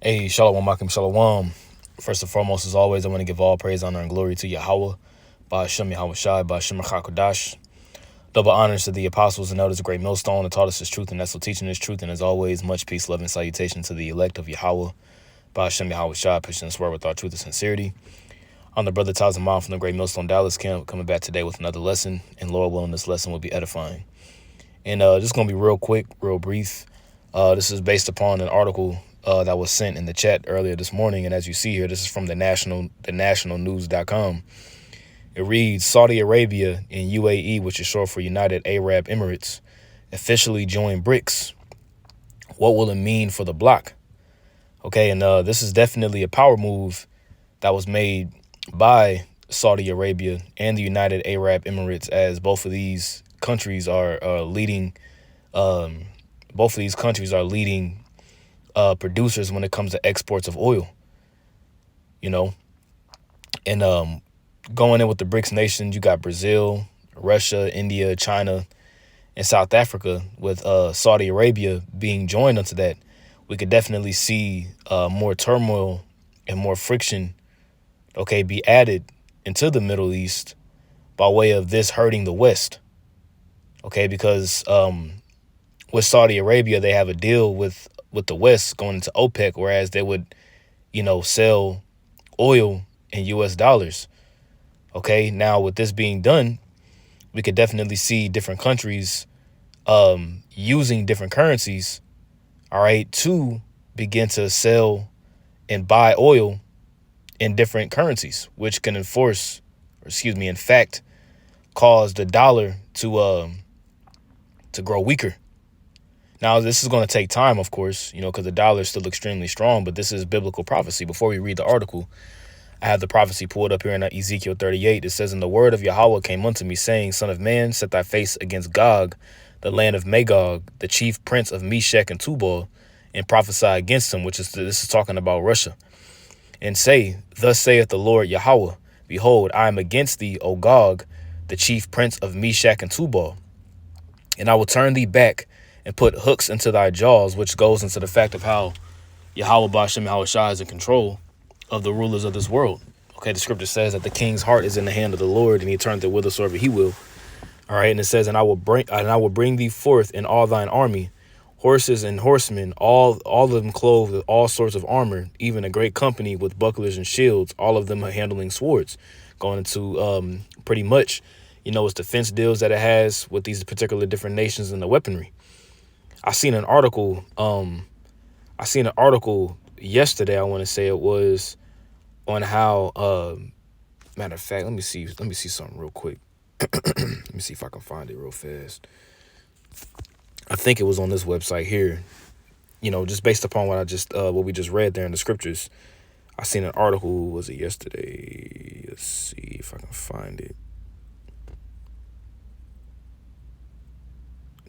Hey, Shalom, Makim Shalom. First and foremost, as always, I want to give all praise, honor, and glory to Yahweh, by Hashem Yahweh Shai, by Hashem HaKadosh. Double honors to the apostles and elders of Great Millstone that taught us his truth and that's still teaching his truth. And as always, much peace, love, and salutation to the elect of Yahweh, by Hashem Yahweh Shai, pushing this word with all truth and sincerity. I'm the brother Tazamam from the Great Millstone Dallas camp, coming back today with another lesson. And Lord willing, this lesson will be edifying. And just going to be real quick, real brief. This is based upon an article that was sent in the chat earlier this morning. And as you see here, this is from the nationalnews.com. It reads, Saudi Arabia and UAE, which is short for United Arab Emirates, officially joined Brics. What will it mean for the bloc? Okay, and this is definitely a power move that was made by Saudi Arabia and the United Arab Emirates, as both of these countries are leading producers when it comes to exports of oil, and going in with the BRICS nations, you got Brazil, Russia, India, China, and South Africa. With Saudi Arabia being joined onto that, we could definitely see more turmoil and more friction, be added into the Middle East by way of this hurting the West, because with Saudi Arabia, they have a deal with the West going into OPEC, whereas they would, sell oil in U.S. dollars. Now with this being done, we could definitely see different countries using different currencies, to begin to sell and buy oil in different currencies, which can in fact, cause the dollar to grow weaker. Now, this is going to take time, of course, because the dollar is still extremely strong, but this is biblical prophecy. Before we read the article, I have the prophecy pulled up here in Ezekiel 38. It says, And the word of Yahweh came unto me, saying, Son of man, set thy face against Gog, the land of Magog, the chief prince of Meshech and Tubal, and prophesy against him, this is talking about Russia. And say, Thus saith the Lord Yahweh, Behold, I am against thee, O Gog, the chief prince of Meshech and Tubal, and I will turn thee back and put hooks into thy jaws, which goes into the fact of how Yahweh Ba'ashem Yahweh Shai is in control of the rulers of this world. The scripture says that the king's heart is in the hand of the Lord, and he turneth it whithersoever he will. And it says, And I will bring thee forth in all thine army, horses and horsemen, all of them clothed with all sorts of armor, even a great company with bucklers and shields, all of them are handling swords. Going into pretty much, its defense deals that it has with these particular different nations and the weaponry. I seen an article yesterday, I want to say it was, on how matter of fact, let me see something real quick. Let me see if I can find it real fast. I think it was on this website here, just based upon what we just read there in the scriptures. I seen an article, was it yesterday? Let's see if I can find it.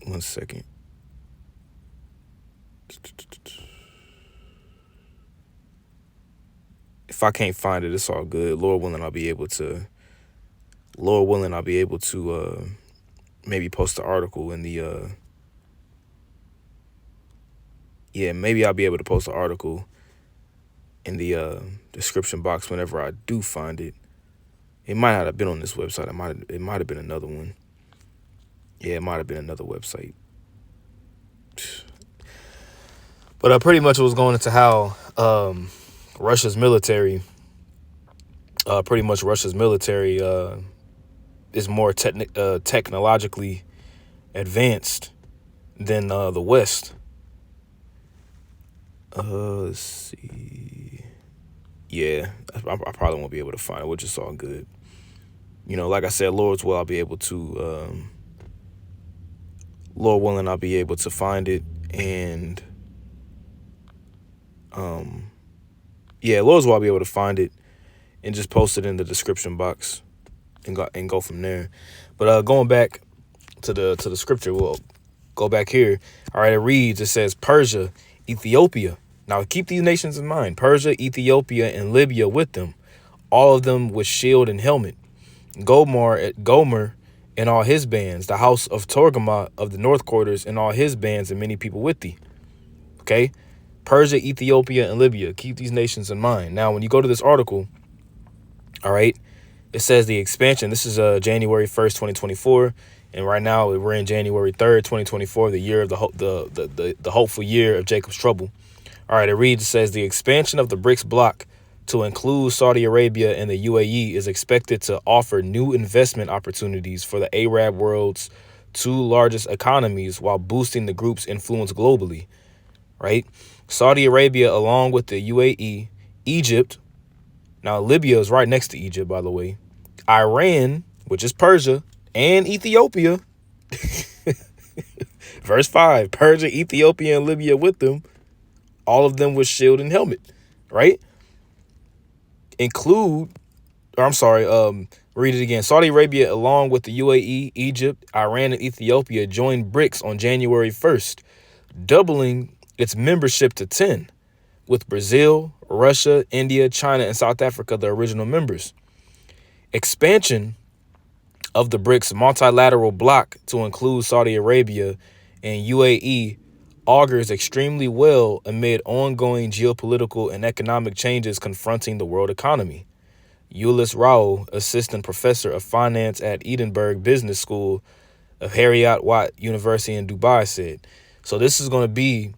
1 second. If I can't find it, it's all good. Lord willing, I'll be able to maybe post the article in the maybe I'll be able to post the article in the description box whenever I do find it. It might not have been on this website. It might have been another one. Yeah, it might have been another website. But pretty much it was going into how Russia's military is more technologically advanced than the West. Let's see. Yeah, I probably won't be able to find it, which is all good. Like I said, Lord's will, I'll be able to, Lord willing, I'll be able to find it. And, Lord's will, I'll be able to find it and just post it in the description box and go from there. But going back to the scripture, we'll go back here. All right, it says Persia, Ethiopia. Now keep these nations in mind: Persia, Ethiopia, and Libya with them, all of them with shield and helmet. Gomer and all his bands, the house of Torgama of the north quarters and all his bands, and many people with thee. Persia, Ethiopia, and Libya. Keep these nations in mind. Now, when you go to this article, all right, it says the expansion. This is January 1st, 2024. And right now we're in January 3rd, 2024, the year of the hopeful year of Jacob's trouble. All right, it reads, it says the expansion of the Brics bloc to include Saudi Arabia and the UAE is expected to offer new investment opportunities for the Arab world's two largest economies while boosting the group's influence globally, right? Saudi Arabia, along with the UAE, Egypt, now Libya is right next to Egypt, by the way, Iran, which is Persia, and Ethiopia. Verse 5, Persia, Ethiopia, and Libya with them, all of them with shield and helmet, right? Read it again. Saudi Arabia, along with the UAE, Egypt, Iran, and Ethiopia, joined Brics on January 1st, doubling its membership to 10, with Brazil, Russia, India, China, and South Africa the original members. Expansion of the Brics multilateral bloc to include Saudi Arabia and UAE augurs extremely well amid ongoing geopolitical and economic changes confronting the world economy. Ulyss Rao, assistant professor of finance at Edinburgh Business School of Heriot Watt University in Dubai, said. So this is going to be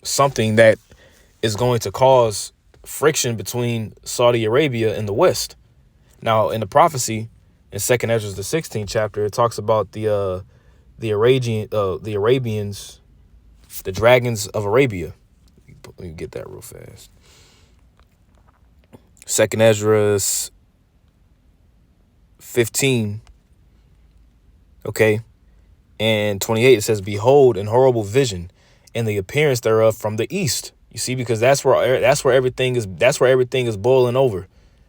something that is going to cause friction between Saudi Arabia and the West. Now, in the prophecy in 2nd Ezra, the 16th chapter, it talks about the Arabians, the dragons of Arabia. Let me get that real fast. 2nd Ezra 15, okay, and 28, it says, behold, an horrible vision, and the appearance thereof from the east. You see, because that's where everything is boiling over.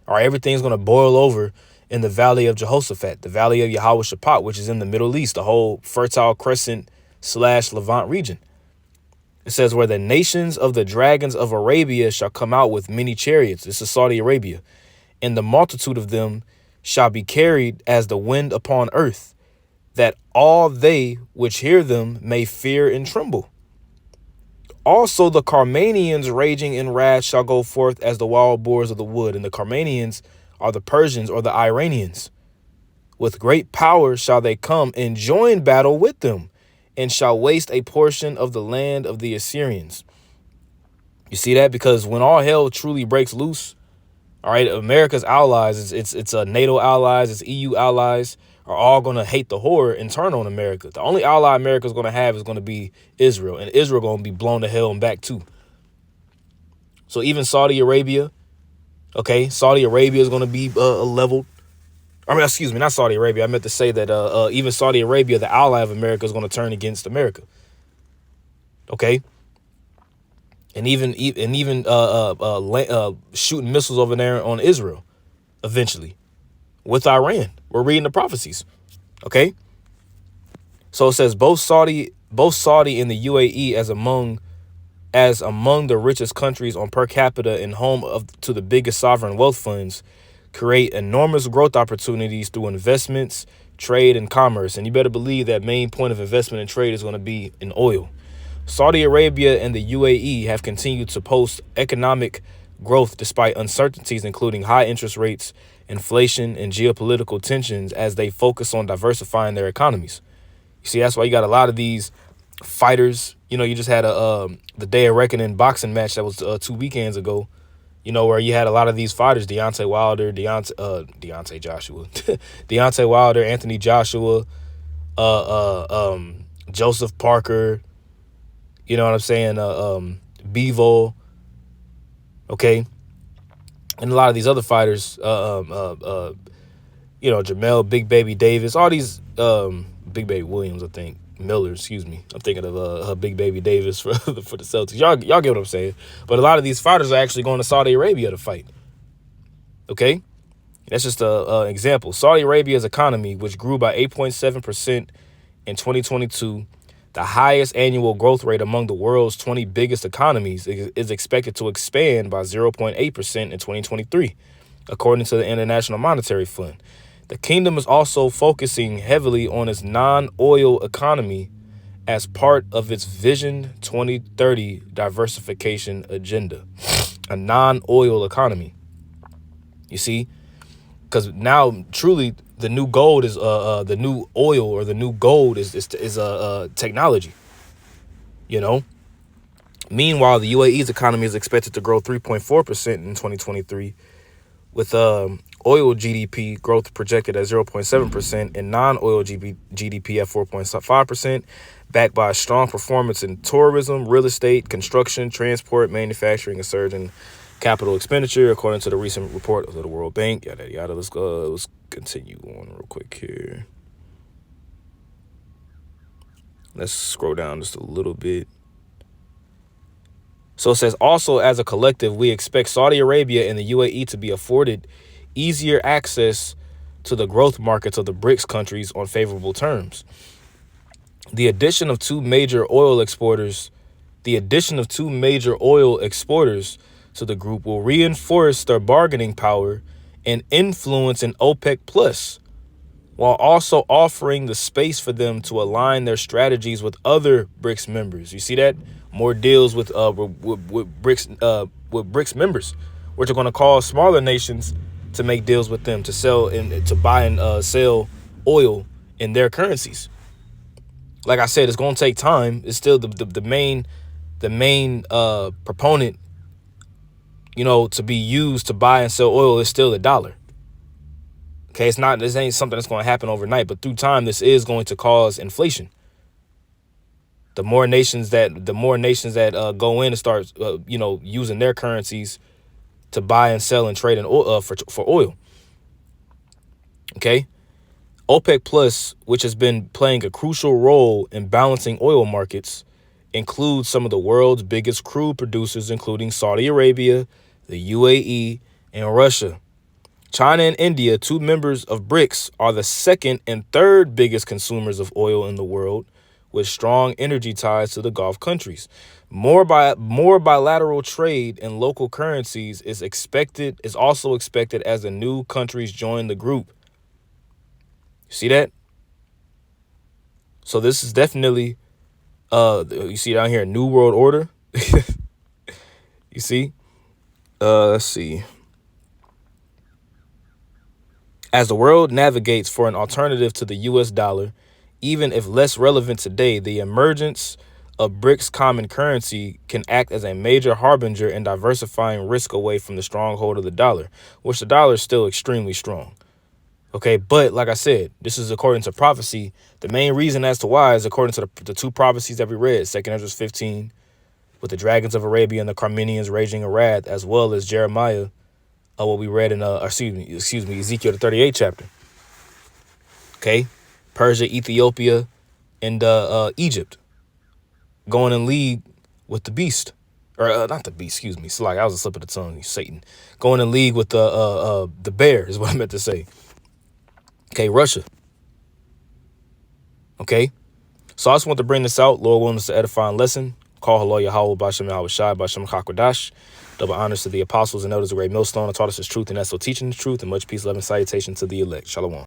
All right, everything's going to boil over in the valley of Jehoshaphat, the valley of Yahweh Shaphat, which is in the Middle East, the whole Fertile Crescent / Levant region. It says, where the nations of the dragons of Arabia shall come out with many chariots. This is Saudi Arabia. And the multitude of them shall be carried as the wind upon earth, that all they which hear them may fear and tremble. Also the Carmanians raging in wrath shall go forth as the wild boars of the wood. And the Carmanians are the Persians or the Iranians. With great power shall they come and join battle with them, and shall waste a portion of the land of the Assyrians. You see that? Because when all hell truly breaks loose, all right, America's allies, it's NATO allies, it's EU allies, are all going to hate the horror and turn on America. The only ally America's going to have is going to be Israel, and Israel going to be blown to hell and back too. So even Saudi Arabia, okay, Saudi Arabia is going to be leveled. I mean, excuse me, not Saudi Arabia. I meant to say that even Saudi Arabia, the ally of America, is going to turn against America. Okay. And even shooting missiles over there on Israel eventually with Iran. We're reading the prophecies. OK, so it says both Saudi and the UAE as among the richest countries on per capita and home to the biggest sovereign wealth funds create enormous growth opportunities through investments, trade, and commerce. And you better believe that main point of investment and trade is going to be in oil. Saudi Arabia and the UAE have continued to post economic growth despite uncertainties, including high interest rates, inflation, and geopolitical tensions as they focus on diversifying their economies. You see, that's why you got a lot of these fighters. You know, you just had the Day of Reckoning boxing match that was 2 weekends ago, you know, where you had a lot of these fighters, Deontay Wilder, Deontay Wilder, Anthony Joshua, Joseph Parker, you know what I'm saying? Bivol, okay, and a lot of these other fighters, Jamel, Big Baby Davis, all these, Big Baby Williams, I think, Miller, excuse me. I'm thinking of Big Baby Davis for the Celtics. Y'all get what I'm saying? But a lot of these fighters are actually going to Saudi Arabia to fight. Okay, that's just an example. Saudi Arabia's economy, which grew by 8.7% in 2022. The highest annual growth rate among the world's 20 biggest economies, is expected to expand by 0.8% in 2023, according to the International Monetary Fund. The kingdom is also focusing heavily on its non-oil economy as part of its Vision 2030 diversification agenda, a non-oil economy. You see, because now truly the new gold is the new oil, or the new gold is technology. You know. Meanwhile, the UAE's economy is expected to grow 3.4% in 2023, with oil GDP growth projected at 0.7% and non-oil GDP at 4.5%, backed by a strong performance in tourism, real estate, construction, transport, manufacturing, a surge in capital expenditure, according to the recent report of the World Bank. Yada yada. Let's continue on real quick here. Let's scroll down just a little bit. So it says, also as a collective, we expect Saudi Arabia and the UAE to be afforded easier access to the growth markets of the Brics countries on favorable terms. The addition of two major oil exporters to the group will reinforce their bargaining power and influence in OPEC Plus, while also offering the space for them to align their strategies with other BRICS members. You see that? More deals with BRICS members, which are going to cause smaller nations to make deals with them to sell and to buy and sell oil in their currencies. Like I said, it's going to take time. It's still the main proponent, to be used to buy and sell oil is still the dollar. Okay, this ain't something that's going to happen overnight, but through time, this is going to cause inflation. The more nations that go in and start, using their currencies to buy and sell and trade in oil, for oil. Okay, OPEC Plus, which has been playing a crucial role in balancing oil markets, includes some of the world's biggest crude producers, including Saudi Arabia, the UAE, and Russia. China and India, two members of BRICS, are the second and third biggest consumers of oil in the world, with strong energy ties to the Gulf countries. More bilateral trade in local currencies is also expected as the new countries join the group. See that? So this is definitely, you see down here, New World Order. You see? Let's see. As the world navigates for an alternative to the US dollar, even if less relevant today, the emergence of BRICS common currency can act as a major harbinger in diversifying risk away from the stronghold of the dollar, which the dollar is still extremely strong. Okay, but like I said, this is according to prophecy. The main reason as to why is according to the two prophecies that we read, 2 Ezra 15, with the dragons of Arabia and the Carmenians raging in wrath, as well as Jeremiah, what we read in Ezekiel the 38th chapter. Okay, Persia, Ethiopia, and Egypt going in league with the beast, or not the beast. Excuse me, it's like I was a slip of the tongue. Satan going in league with the bear is what I meant to say. Okay, Russia. Okay, so I just want to bring this out. Lord willing, us to edifying lesson. Call Halal Yahweh Bashem Yahweh Shai Bashem Hakwadash. Double honors to the apostles and elders of Great Millstone who taught us his truth and that's so teaching the truth, and much peace, love, and salutation to the elect. Shalom.